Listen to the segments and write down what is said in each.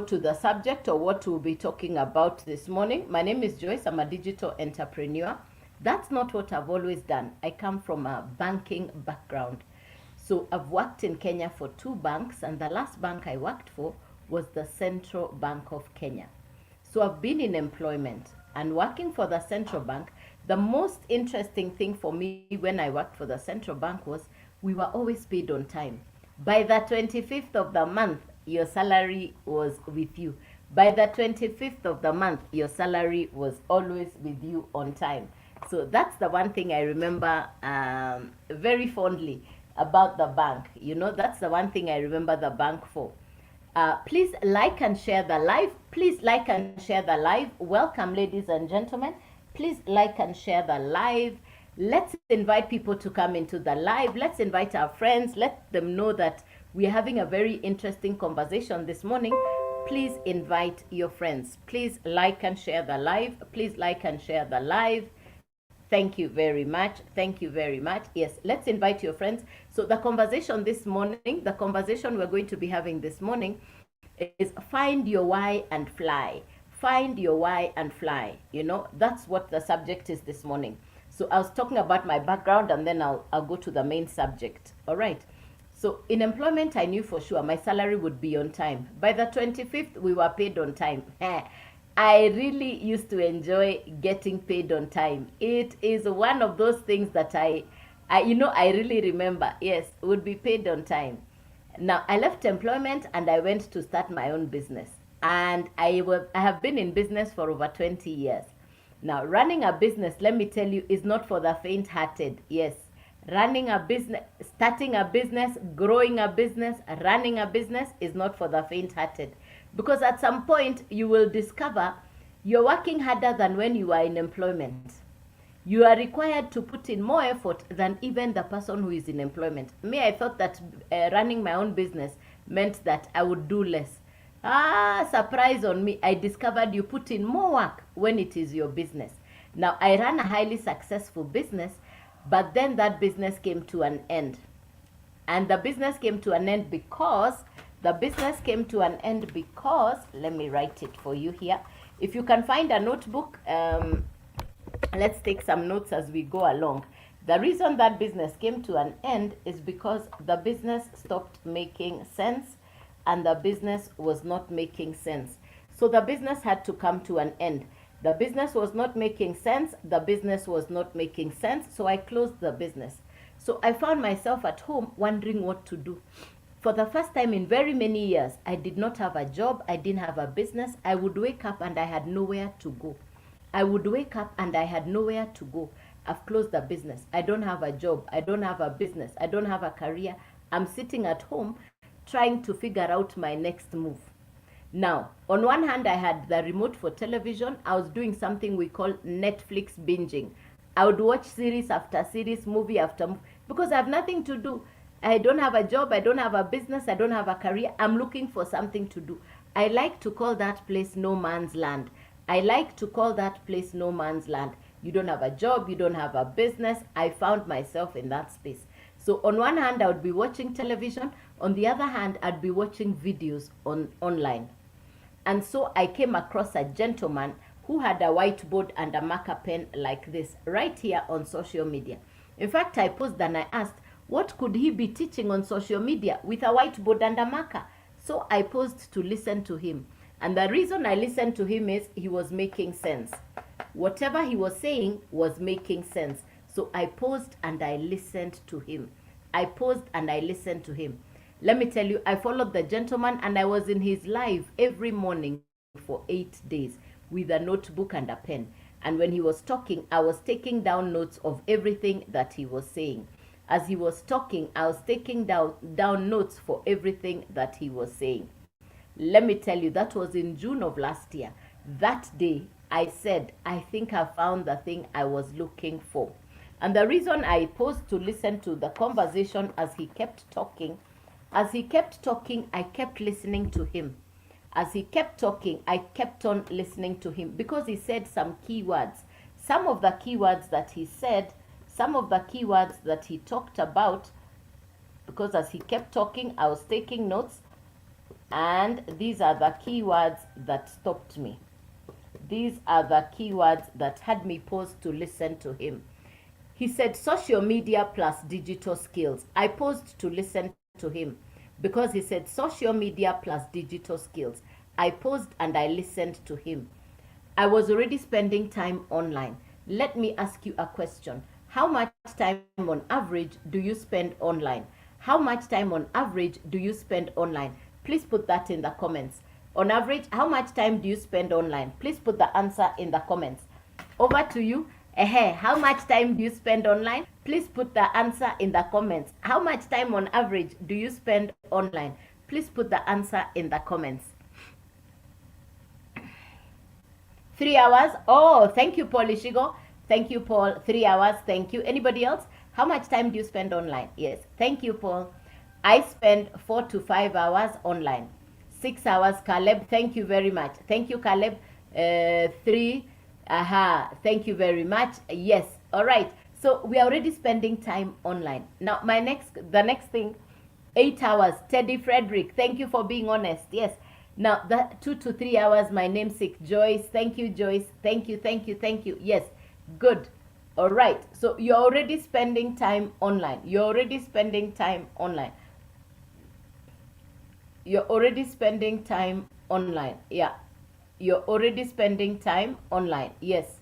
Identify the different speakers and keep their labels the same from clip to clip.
Speaker 1: to the subject or what we'll be talking about this morning. My name is Joyce. I'm a digital entrepreneur. That's not what I've always done. I come from a banking background. So I've worked in Kenya for two banks, and the last bank I worked for was the Central Bank of Kenya. So I've been in employment and working for the central bank. The most interesting thing for me when I worked for the central bank was we were always paid on time. By the 25th of the month, your salary was with you. By the 25th of the month, your salary was always with you on time. So that's the one thing I remember very fondly about the bank. That's the one thing I remember the bank for. Please like and share the live. Please like and share the live. Welcome, ladies and gentlemen. Please like and share the live. Let's invite people to come into the live. Let's invite our friends. Let them know that we're having a very interesting conversation this morning. Please invite your friends. Please like and share the live. Please like and share the live. Thank you very much. Thank you very much. Yes, let's invite your friends. So the conversation this morning, the conversation we're going to be having this morning is find your why and fly. Find your why and fly. That's what the subject is this morning. So I was talking about my background, and then I'll go to the main subject. All right. So in employment, I knew for sure my salary would be on time. By the 25th, we were paid on time. I really used to enjoy getting paid on time. It is one of those things that I really remember. Yes, would be paid on time. Now, I left employment and I went to start my own business. And I have been in business for over 20 years. Now, running a business, let me tell you, is not for the faint-hearted. Yes, running a business, starting a business, growing a business, running a business is not for the faint-hearted. Because at some point, you will discover you're working harder than when you are in employment. You are required to put in more effort than even the person who is in employment. Me, I thought that running my own business meant that I would do less. Surprise on me. I discovered you put in more work when it is your business. Now, I ran a highly successful business, but then that business came to an end. And the business came to an end because, let me write it for you here. If you can find a notebook, let's take some notes as we go along. The reason that business came to an end is because the business stopped making sense and the business was not making sense. So the business had to come to an end. The business was not making sense. The business was not making sense. So I closed the business. So I found myself at home wondering what to do. For the first time in very many years, I did not have a job. I didn't have a business. I would wake up and I had nowhere to go. I've closed the business. I don't have a job. I don't have a business. I don't have a career. I'm sitting at home trying to figure out my next move. Now, on one hand, I had the remote for television. I was doing something we call Netflix binging. I would watch series after series, movie after movie, because I have nothing to do. I don't have a job. I don't have a business. I don't have a career. I'm looking for something to do. I like to call that place no man's land. You don't have a job. You don't have a business. I found myself in that space. So on one hand, I would be watching television. On the other hand, I'd be watching videos online. And so I came across a gentleman who had a whiteboard and a marker pen like this right here on social media. In fact, I posed and I asked, what could he be teaching on social media with a whiteboard and a marker? So I paused to listen to him. And the reason I listened to him is he was making sense. Whatever he was saying was making sense. So I paused and I listened to him. Let me tell you, I followed the gentleman and I was in his live every morning for 8 days with a notebook and a pen. And when he was talking, I was taking down notes of everything that he was saying. As he was talking, I was taking down notes for everything that he was saying. Let me tell you, that was in June of last year. That day, I said, I think I found the thing I was looking for. And the reason I paused to listen to the conversation as he kept talking, I kept listening to him. As he kept talking, I kept on listening to him because he said some key words. Some of the keywords that he said, some of the keywords that he talked about, because as he kept talking, I was taking notes. And these are the keywords that stopped me. These are the keywords that had me pause to listen to him. He said social media plus digital skills. I paused to listen to him because he said social media plus digital skills. I paused and I listened to him. I was already spending time online. Let me ask you a question. How much time on average do you spend online? How much time on average do you spend online? Please put that in the comments. On average, how much time do you spend online? Please put the answer in the comments. Over to you. How much time do you spend online? Please put the answer in the comments. How much time on average do you spend online? Please put the answer in the comments. 3 hours. Oh, thank you, Paul Ishigo. Thank you, Paul. 3 hours. Thank you. Anybody else? How much time do you spend online? Yes. Thank you, Paul. I spend 4 to 5 hours online. 6 hours, Caleb. Thank you very much. Thank you, Caleb. 3. Thank you very much. Yes. All right. So we are already spending time online. Now, the next thing, 8 hours. Teddy Frederick. Thank you for being honest. Yes. Now, the 2 to 3 hours, my namesake Joyce. Thank you, Joyce. Thank you, thank you, thank you. Yes, good. All right. So you're already spending time online. You're already spending time online. You're already spending time online. Yeah. You're already spending time online. Yes.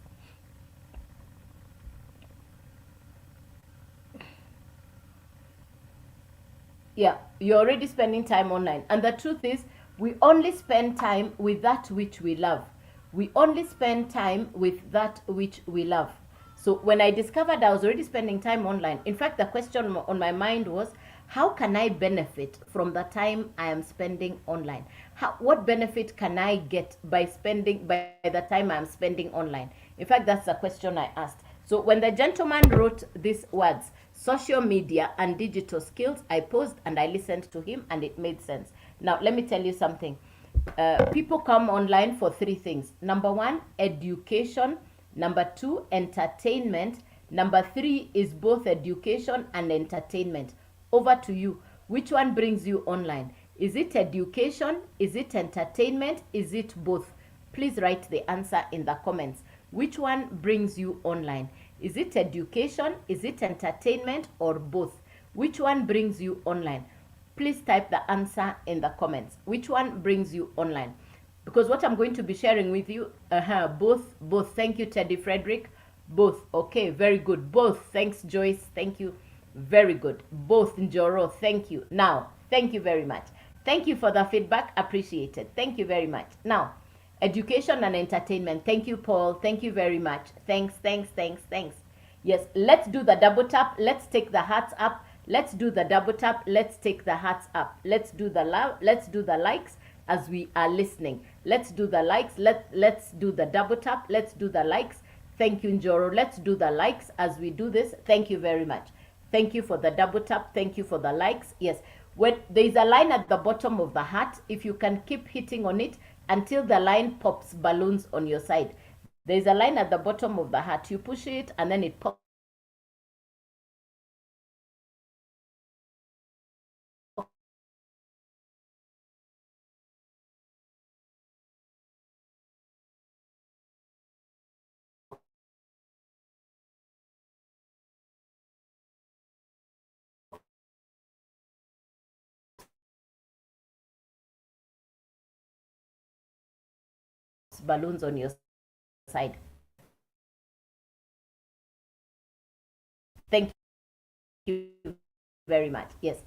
Speaker 1: Yeah, you're already spending time online. And the truth is, we only spend time with that which we love. We only spend time with that which we love. So when I discovered I was already spending time online, in fact, the question on my mind was, how can I benefit from the time I am spending online? What benefit can I get by the time I'm spending online? In fact, that's the question I asked. So when the gentleman wrote these words, social media and digital skills, I paused and I listened to him and it made sense. Now, let me tell you something. People come online for 3 things. Number 1, education. Number 2, entertainment. Number 3 is both education and entertainment. Over to you. Which one brings you online? Is it education? Is it entertainment? Is it both? Please write the answer in the comments. Which one brings you online? Is it education? Is it entertainment? Or both? Which one brings you online? Please type the answer in the comments. Which one brings you online? Because what I'm going to be sharing with you, both. Thank you, Teddy Frederick. Both. Okay, very good. Both. Thanks, Joyce. Thank you. Very good. Both, Njoro. Thank you. Now, thank you very much. Thank you for the feedback. Appreciated. Thank you very much. Now, education and entertainment. Thank you, Paul. Thank you very much. Thanks. Yes, let's do the double tap. Let's take the hearts up. Let's do the double tap. Let's take the hearts up. Let's do the love. Let's do the likes as we are listening. Let's do the likes. Let's do the double tap. Let's do the likes. Thank you, Njoro. Let's do the likes as we do this. Thank you very much. Thank you for the double tap. Thank you for the likes. Yes, when there is a line at the bottom of the heart, if you can keep hitting on it until the line pops balloons on your side. There is a line at the bottom of the heart. You push it and then it pops balloons on your side. Thank you very much. Yes.